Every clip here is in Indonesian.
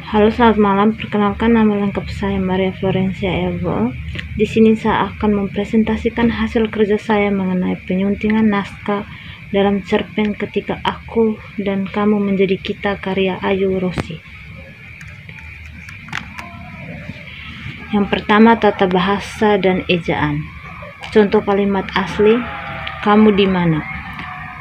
Halo, selamat malam. Perkenalkan, nama lengkap saya Maria Florencia Evo. Di sini saya akan mempresentasikan hasil kerja saya mengenai penyuntingan naskah dalam cerpen Ketika Aku dan Kamu Menjadi Kita karya Ayu Rossi. Yang pertama, tata bahasa dan ejaan. Contoh kalimat asli, kamu di mana?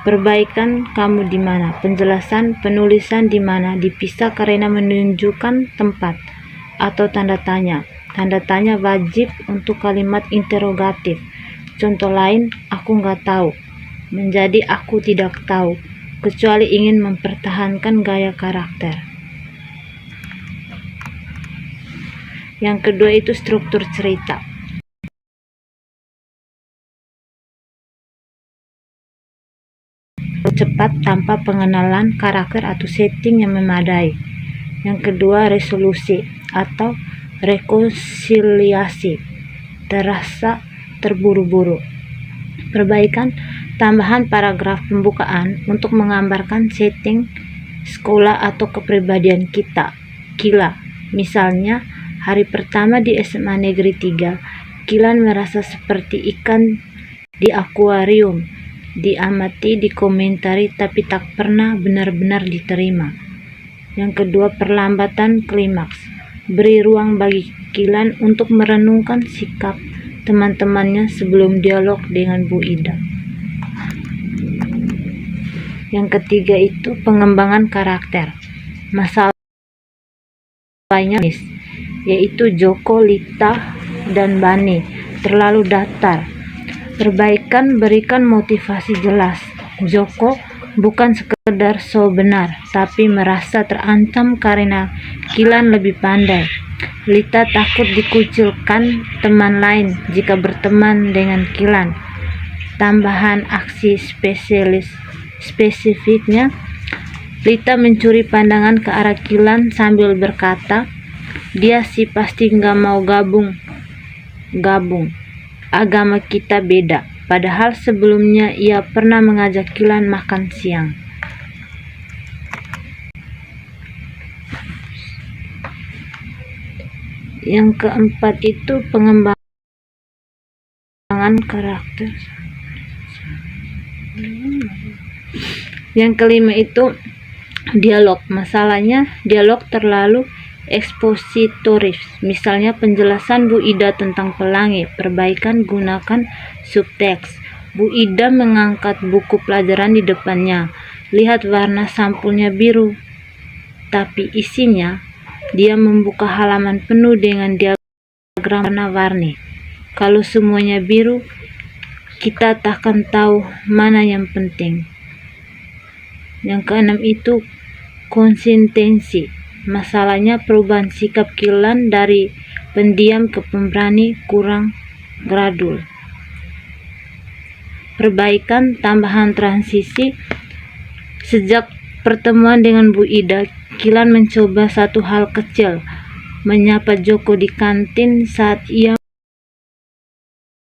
Perbaikan, kamu di mana? Penjelasan, penulisan di mana dipisah karena menunjukkan tempat atau tanda tanya. Tanda tanya wajib untuk kalimat interrogatif. Contoh lain, aku nggak tahu. Menjadi aku tidak tahu, kecuali ingin mempertahankan gaya karakter. Yang kedua itu struktur cerita. Cepat tanpa pengenalan karakter atau setting yang memadai. Yang kedua, resolusi atau rekonsiliasi, terasa terburu-buru. Perbaikan, tambahan paragraf pembukaan untuk menggambarkan setting sekolah atau kepribadian Kila. Misalnya, hari pertama di SMA Negeri 3, Kilan merasa seperti ikan di akuarium, diamati, dikomentari, tapi tak pernah benar-benar diterima. Yang kedua, perlambatan klimaks. Beri ruang bagi Kilan untuk merenungkan sikap teman-temannya sebelum dialog dengan Bu Ida. Yang ketiga itu pengembangan karakter. Masalahnya yaitu Joko, Lita, dan Bani terlalu datar. Perbaikan, berikan motivasi jelas. Joko bukan sekedar so benar, tapi merasa terancam karena Kilan lebih pandai. Lita takut dikucilkan teman lain jika berteman dengan Kilan. Tambahan aksi spesifiknya, Lita mencuri pandangan ke arah Kilan sambil berkata, dia sih pasti nggak mau gabung. Agama kita beda, padahal sebelumnya ia pernah mengajak Kilan makan siang. Yang keempat itu pengembangan karakter. Yang kelima itu dialog. Masalahnya dialog terlalu ekspositoris. Misalnya penjelasan Bu Ida tentang pelangi. Perbaikan, gunakan subteks. Bu Ida mengangkat buku pelajaran di depannya. Lihat warna sampulnya biru, tapi isinya dia membuka halaman penuh dengan diagram warna-warni. Kalau semuanya biru, kita takkan tahu mana yang penting. Yang keenam itu konsistensi. Masalahnya perubahan sikap Kilan dari pendiam ke pemberani kurang gradul. Perbaikan, tambahan transisi. Sejak pertemuan dengan Bu Ida, Kilan mencoba satu hal kecil, menyapa Joko di kantin saat ia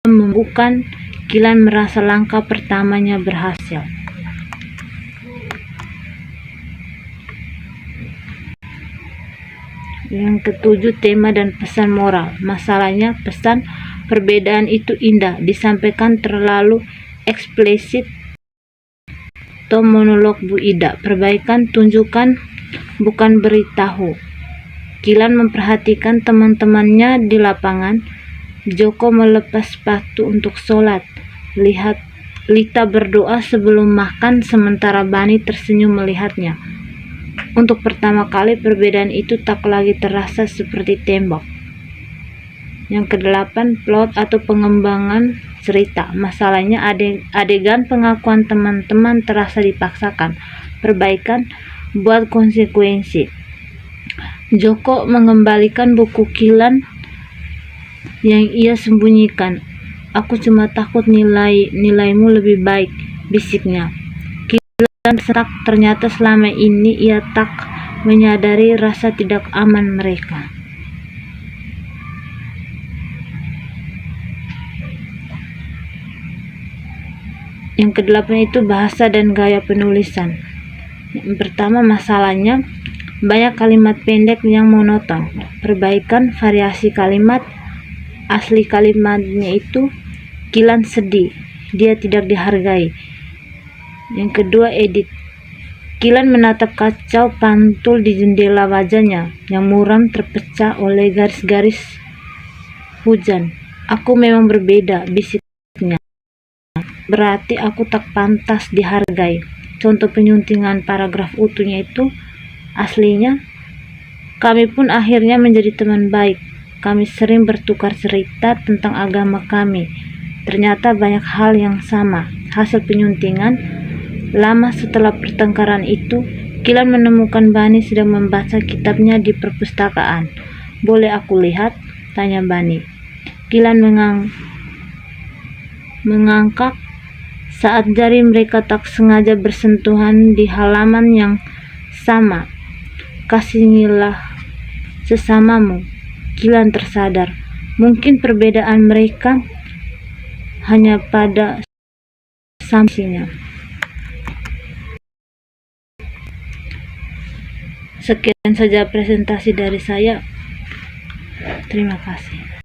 membukan. Kilan merasa langkah pertamanya berhasil. Yang ketujuh, tema dan pesan moral. Masalahnya pesan perbedaan itu indah, disampaikan terlalu eksplisit. Tom monolog Bu Ida. Perbaikan, tunjukkan bukan beritahu. Kilan memperhatikan teman-temannya di lapangan. Joko melepas sepatu untuk sholat. Lihat Lita berdoa sebelum makan sementara Bani tersenyum melihatnya. Untuk pertama kali perbedaan itu tak lagi terasa seperti tembok. Yang kedelapan, plot atau pengembangan cerita. Masalahnya adegan pengakuan teman-teman terasa dipaksakan. Perbaikan, buat konsekuensi. Joko mengembalikan buku Kilan yang ia sembunyikan. Aku cuma takut nilaimu lebih baik, bisiknya. Kilan serak, ternyata selama ini ia tak menyadari rasa tidak aman mereka. Yang kedelapan itu bahasa dan gaya penulisan. Yang pertama, masalahnya Banyak kalimat pendek yang monoton. Perbaikan variasi kalimat. Asli kalimatnya itu, Kilan sedih, dia tidak dihargai. Yang kedua, edit. Kilan menatap kacau pantul di jendela wajahnya yang muram terpecah oleh garis-garis hujan. Aku memang berbeda, bisiknya. Berarti aku tak pantas dihargai. Contoh penyuntingan paragraf utuhnya itu, aslinya, kami pun akhirnya menjadi teman baik. Kami sering bertukar cerita tentang agama kami. Ternyata banyak hal yang sama. Hasil penyuntingan, lama setelah pertengkaran itu, Kilan menemukan Bani sedang membaca kitabnya di perpustakaan. Boleh aku lihat? Tanya Bani. Kilan mengangkat saat jari mereka tak sengaja bersentuhan di halaman yang sama. Kasihilah sesamamu. Kilan tersadar. Mungkin perbedaan mereka hanya pada samsinya. Sekian saja presentasi dari saya. Terima kasih.